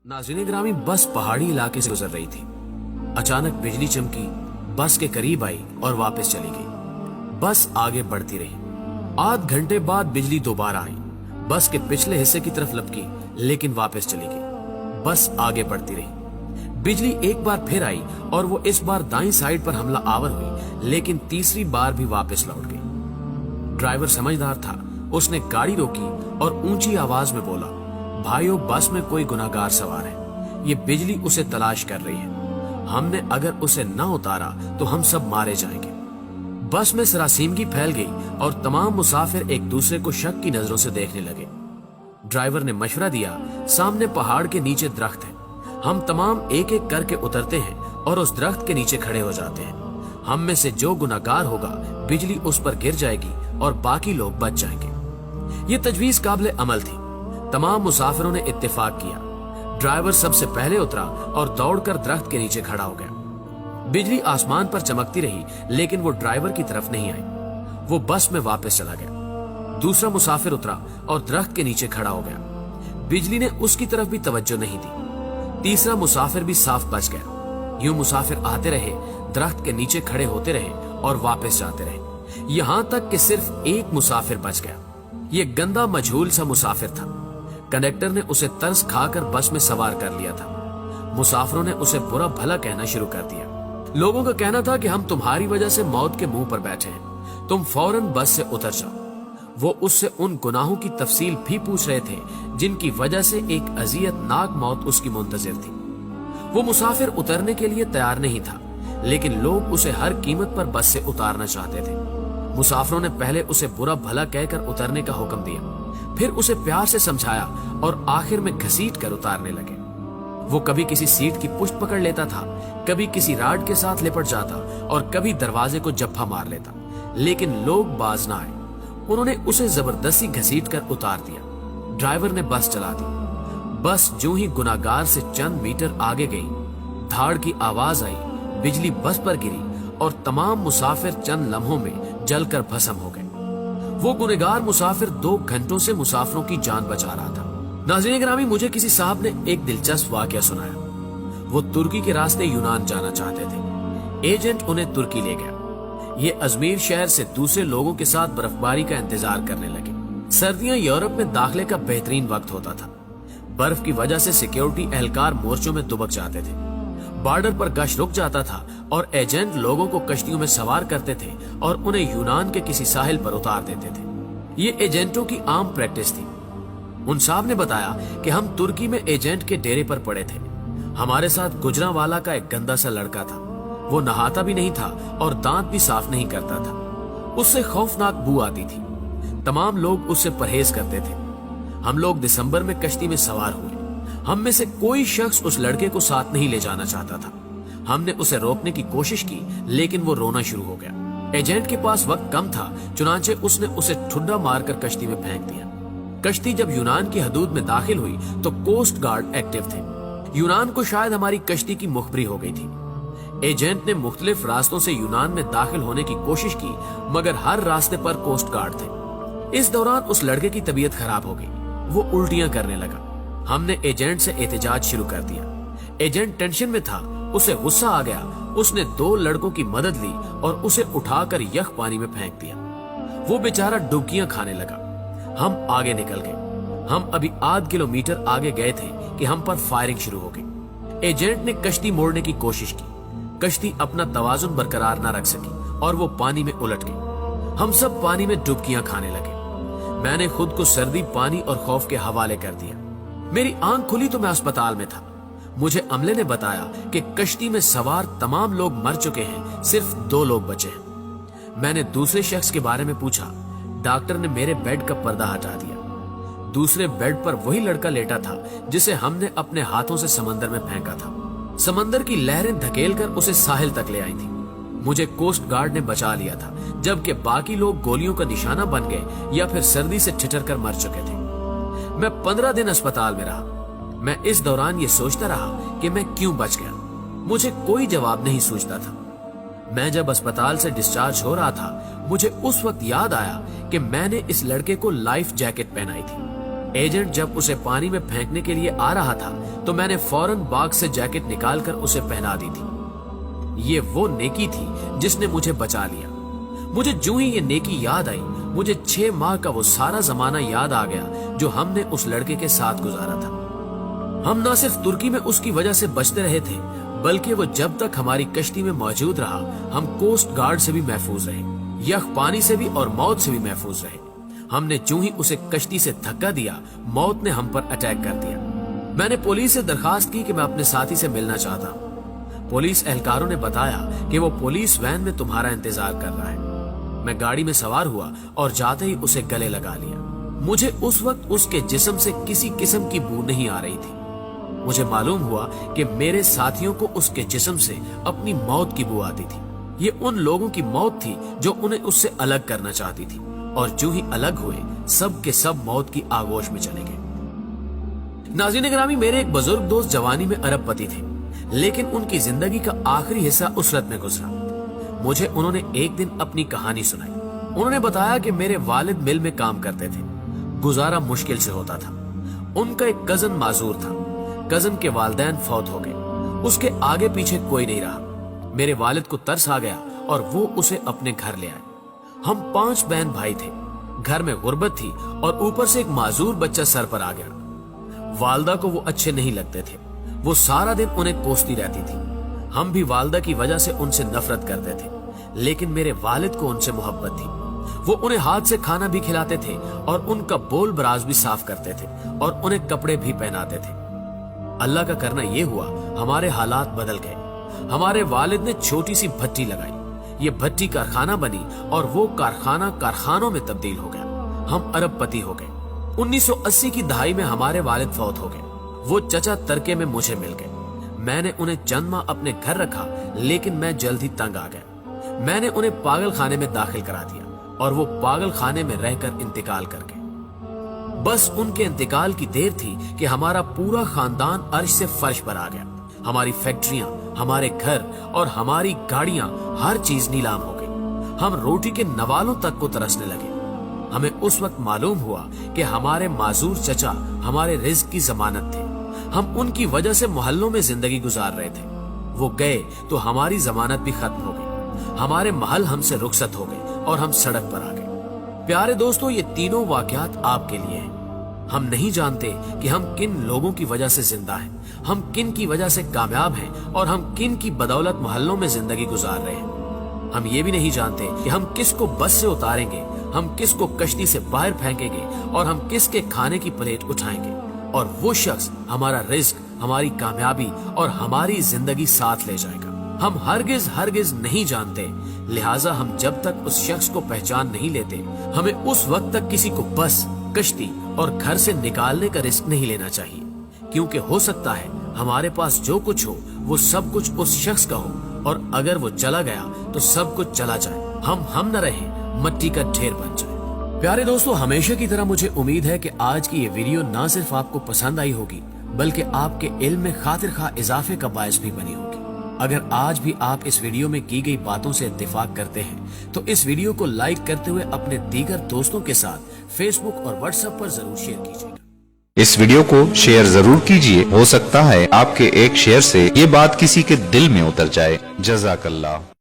नाज़रीन ग्रामी, बस पहाड़ी इलाके से गुजर रही थी। अचानक बिजली चमकी, बस के करीब आई और वापस चली गई। बस आगे बढ़ती रही। आध घंटे बाद बिजली दोबारा आई, बस के पिछले हिस्से की तरफ लपकी, लेकिन वापस चली गई। बस आगे बढ़ती रही। बिजली एक बार फिर आई और वो इस बार दाईं साइड पर हमला आवर हुई, लेकिन तीसरी बार भी वापस लौट गई। ड्राइवर समझदार था, उसने गाड़ी रोकी और ऊंची आवाज में बोला, भाइयों, बस में कोई गुनाहगार सवार है। ये बिजली उसे तलाश कर रही है। हमने अगर उसे न उतारा तो हम सब मारे जाएंगे। बस में सरासीमगी फैल गई और तमाम मुसाफिर एक दूसरे को शक की नजरों से देखने लगे। ड्राइवर ने मशवरा दिया, सामने पहाड़ के नीचे दरख्त है, हम तमाम एक एक करके उतरते हैं और उस दरख्त के नीचे खड़े हो जाते हैं। हम में से जो गुनाहगार होगा, बिजली उस पर गिर जाएगी और बाकी लोग बच जाएंगे। ये तजवीज काबिल अमल थी। तमाम मुसाफिरों ने इत्तेफाक किया। ड्राइवर सबसे पहले उतरा और दौड़कर दरख्त के नीचे खड़ा हो गया। बिजली आसमान पर चमकती रही, लेकिन वो ड्राइवर की तरफ नहीं आई। वो बस में वापस चला गया। दूसरा मुसाफिर उतरा और दरख्त के नीचे खड़ा हो गया। बिजली ने उसकी तरफ भी तवज्जो नहीं दी। तीसरा मुसाफिर भी साफ बच गया। यूं मुसाफिर आते रहे, दरख्त के नीचे खड़े होते रहे और वापस जाते रहे, यहां तक कि सिर्फ एक मुसाफिर बच गया। ये गंदा मजहूल सा मुसाफिर था। कंडक्टर ने उसे तरस खाकर बस में सवार कर लिया था। मुसाफिरों ने उसे बुरा भला कहना शुरू कर दिया। लोगों का कहना था कि हम तुम्हारी वजह से मौत के मुंह पर बैठे हैं, तुम फौरन बस से उतर जाओ। वो उससे उन गुनाहों की तफसील भी पूछ रहे थे जिनकी वजह से एक अजियतनाक मौत उसकी मुंतजिर थी। वो मुसाफिर उतरने के लिए तैयार नहीं था, लेकिन लोग उसे हर कीमत पर बस से उतारना चाहते थे। मुसाफिरों ने पहले उसे बुरा भला कहकर उतरने का हुक्म दिया, फिर उसे प्यार से समझाया और आखिर में घसीट कर उतारने लगे। वो कभी किसी सीट की पुष्ट पकड़ लेता था, कभी किसी राड के साथ लिपट जाता और कभी दरवाजे को जप्फा मार लेता, लेकिन लोग बाज ना आए। उन्होंने उसे जबरदस्ती घसीट कर उतार दिया। ड्राइवर ने बस चला दी। बस जो ही गुनाहगार से चंद मीटर आगे गई, धाड़ की आवाज आई, बिजली बस पर गिरी और तमाम मुसाफिर चंद लम्हों में जलकर भस्म हो गए। वो गुनहगार मुसाफिर 2 घंटों से मुसाफिरों की जान बचा रहा था। नाज़रीन ग्रामी, मुझे किसी साहब ने एक दिलचस्प वाकया सुनाया। वो तुर्की के रास्ते यूनान जाना चाहते थे। एजेंट उन्हें तुर्की ले गया। ये अजमेर शहर से दूसरे लोगों के साथ बर्फबारी का इंतजार करने लगे। सर्दियां यूरोप में दाखिले का बेहतरीन वक्त होता था। बर्फ की वजह से सिक्योरिटी एहलकार मोर्चों में दुबक जाते थे। बॉर्डर पर गश्त रुक जाता था और एजेंट लोगों को कश्तियों में सवार करते थे और उन्हें यूनान के किसी साहिल पर उतार देते थे। ये एजेंटों की आम प्रैक्टिस थी। उन साहब ने बताया कि हम तुर्की में एजेंट के डेरे पर पड़े थे। हमारे साथ गुजरांवाला का एक गंदा सा लड़का था। वो नहाता भी नहीं था और दांत भी साफ नहीं करता था। उससे खौफनाक बू आती थी। तमाम लोग उससे परहेज करते थे। हम लोग दिसंबर में कश्ती में सवार हुए। हम में से कोई शख्स उस लड़के को साथ नहीं ले जाना चाहता था। हमने उसे रोकने की कोशिश की, लेकिन वो रोना शुरू हो गया। एजेंट के पास वक्त कम था, चुनांचे उसने उसे ठुड्डा मारकर कश्ती में फेंक दिया। कश्ती जब यूनान की हदूद में दाखिल हुई तो कोस्ट गार्ड एक्टिव थे। यूनान को शायद हमारी कश्ती की मुखबरी हो गई थी। एजेंट ने मुख्तलिफ रास्तों से यूनान में दाखिल होने की कोशिश की, मगर हर रास्ते पर कोस्ट गार्ड थे। इस दौरान उस लड़के की तबीयत खराब हो गई। वो उल्टियां करने लगा। हमने एजेंट से एहतजाज शुरू कर दिया। एजेंट टेंशन में था, उसे गुस्सा आ गया। उसने 2 लड़कों की मदद ली और उसे उठाकर यख पानी में फेंक दिया। वो बेचारा डुबकियां खाने लगा। हम आगे निकल गए। हम अभी आध किलोमीटर आगे गए थे कि हम पर फायरिंग शुरू हो गई। एजेंट ने कश्ती मोड़ने की कोशिश की। कश्ती अपना तवाजुन बरकरार न रख सकी और वो पानी में उलट गई। हम सब पानी में डुबकियां खाने लगे। मैंने खुद को सर्दी, पानी और खौफ के हवाले कर दिया। मेरी आंख खुली तो मैं अस्पताल में था। मुझे अमले ने बताया कि कश्ती में सवार तमाम लोग मर चुके हैं, सिर्फ 2 लोग बचे हैं। मैंने दूसरे शख्स के बारे में पूछा। डॉक्टर ने मेरे बेड का पर्दा हटा दिया। दूसरे बेड पर वही लड़का लेटा था जिसे हमने अपने हाथों से समंदर में फेंका था। समंदर की लहरें धकेलकर उसे साहिल तक ले आई थी। मुझे कोस्ट गार्ड ने बचा लिया था, जबकि बाकी लोग गोलियों का निशाना बन गए या फिर सर्दी से ठिठर कर मर चुके थे। मैं 15 दिन अस्पताल में रहा। मैं इस दौरान ये सोचता रहा कि मैं क्यों बच गया। मुझे कोई जवाब नहीं सूझता था। मैं जब अस्पताल से डिस्चार्ज हो रहा था, मुझे उस वक्त याद आया कि मैंने इस लड़के को लाइफ जैकेट पहनाई थी। एजेंट जब उसे पानी में फेंकने के लिए आ रहा था तो मैंने फौरन बाग से जैकेट निकालकर उसे पहना दी थी। ये वो नेकी थी जिसने मुझे बचा लिया। मुझे जो ही ये नेकी याद आई, मुझे 6 माह का वो सारा जमाना याद आ गया जो हमने उस लड़के के साथ गुजारा था। हम न सिर्फ तुर्की में उसकी वजह से बचते रहे थे, बल्कि वो जब तक हमारी कश्ती में मौजूद रहा, हम कोस्ट गार्ड से भी महफूज रहे, यख पानी से भी और मौत से भी महफूज रहे। हमने जो ही उसे कश्ती से धक्का दिया, मौत ने हम पर अटैक कर दिया। मैंने पुलिस से दरखास्त की कि मैं अपने साथी से मिलना चाहता हूँ। पुलिस एहलकारों ने बताया कि वो पुलिस वैन में तुम्हारा इंतजार कर रहा है। मैं गाड़ी में सवार हुआ और जाते ही उसे गले लगा लिया। मुझे उस वक्त उसके जिस्म से किसी किस्म की बू नहीं आ रही थी। मुझे मालूम हुआ कि मेरे साथियों को उसके जिस्म से अपनी मौत की बू आती थी। ये उन लोगों की मौत थी जो उन्हें उससे अलग करना चाहती थी, और जो ही अलग हुए सब के सब मौत की आगोश में चले गए। नाज़रीन ग्रामी, मेरे एक बुजुर्ग दोस्त जवानी में अरबपति थे, लेकिन उनकी जिंदगी का आखिरी हिस्सा उसरत में गुजरा। मुझे उन्होंने एक दिन अपनी कहानी सुनाई। उन्होंने बताया कि मेरे वालिद मिल में काम करते थे, गुजारा मुश्किल से होता था। उनका एक कजन माजूर था। कजन के वालिदैन फौत हो गए, उसके आगे पीछे कोई नहीं रहा। मेरे वालिद को तरस आ गया और वो उसे अपने घर ले आए। हम 5 बहन भाई थे। घर में गुर्बत थी और ऊपर से एक माजूर बच्चा सर पर आ गया। वालदा को वो अच्छे नहीं लगते थे। वो सारा दिन उन्हें कोसती रहती थी। हम भी वालदा की वजह से उनसे नफरत करते थे, लेकिन मेरे वालिद को उनसे मोहब्बत थी। वो उन्हें हाथ से खाना भी खिलाते थे और उनका बोल बराज भी साफ करते थे और उन्हें कपड़े भी पहनाते थे। अल्लाह का करना ये हुआ, हमारे हालात बदल गए। हमारे वालिद ने छोटी सी भट्टी लगाई। ये भट्टी कारखाना बनी और वो कारखाना कारखानों में तब्दील हो गया। हम अरबपति हो गए। 1980 की दहाई में हमारे वालिद फौत हो गए। वो चचा तरके में मुझे मिल गए। मैंने उन्हें चंद माह अपने घर रखा, लेकिन मैं जल्द ही तंग आ गया। मैंने उन्हें पागल खाने में दाखिल करा दिया और वो पागल खाने में रहकर इंतकाल कर गए। बस उनके इंतकाल की देर थी कि हमारा पूरा खानदान अर्श से फर्श पर आ गया। हमारी फैक्ट्रियां, हमारे घर और हमारी गाड़ियां, हर चीज नीलाम हो गई। हम रोटी के नवालों तक को तरसने लगे। हमें उस वक्त मालूम हुआ कि हमारे माजूर चचा हमारे रिज्क की जमानत थे। हम उनकी वजह से मोहल्लों में जिंदगी गुजार रहे थे। वो गए तो हमारी जमानत भी खत्म हो गई। हमारे महल हमसे रुखसत हो गए और हम सड़क पर आ गए। प्यारे दोस्तों, ये तीनों वाकयात आपके लिए हैं। हम नहीं जानते कि हम किन लोगों की वजह से जिंदा हैं, हम किन की वजह से कामयाब हैं और हम किन की बदौलत मोहल्लों में जिंदगी गुजार रहे हैं। हम ये भी नहीं जानते कि हम किसको बस से उतारेंगे, हम किसको कश्ती से बाहर फेंकेंगे और हम किसके खाने की प्लेट उठाएंगे, और वो शख्स हमारा रिस्क, हमारी कामयाबी और हमारी जिंदगी साथ ले जाएगा। हम हरगिज नहीं जानते, लिहाजा हम जब तक उस शख्स को पहचान नहीं लेते, हमें उस वक्त तक किसी को बस, कश्ती और घर से निकालने का रिस्क नहीं लेना चाहिए, क्योंकि हो सकता है हमारे पास जो कुछ हो वो सब कुछ उस शख्स का हो, और अगर वो चला गया तो सब कुछ चला जाए, हम न रहे, मट्टी का ढेर बन जाए। प्यारे दोस्तों, हमेशा की तरह मुझे उम्मीद है कि आज की ये वीडियो ना सिर्फ आपको पसंद आई होगी, बल्कि आपके इल्म में खातिर खा इजाफे का बायस भी बनी होगी। अगर आज भी आप इस वीडियो में की गई बातों से इत्तेफाक करते हैं तो इस वीडियो को लाइक करते हुए अपने दीगर दोस्तों के साथ फेसबुक और व्हाट्सएप पर जरूर शेयर कीजिएगा। इस वीडियो को शेयर जरूर कीजिए, हो सकता है आपके एक शेयर से ये बात किसी के दिल में उतर जाए। जज़ाकल्लाह।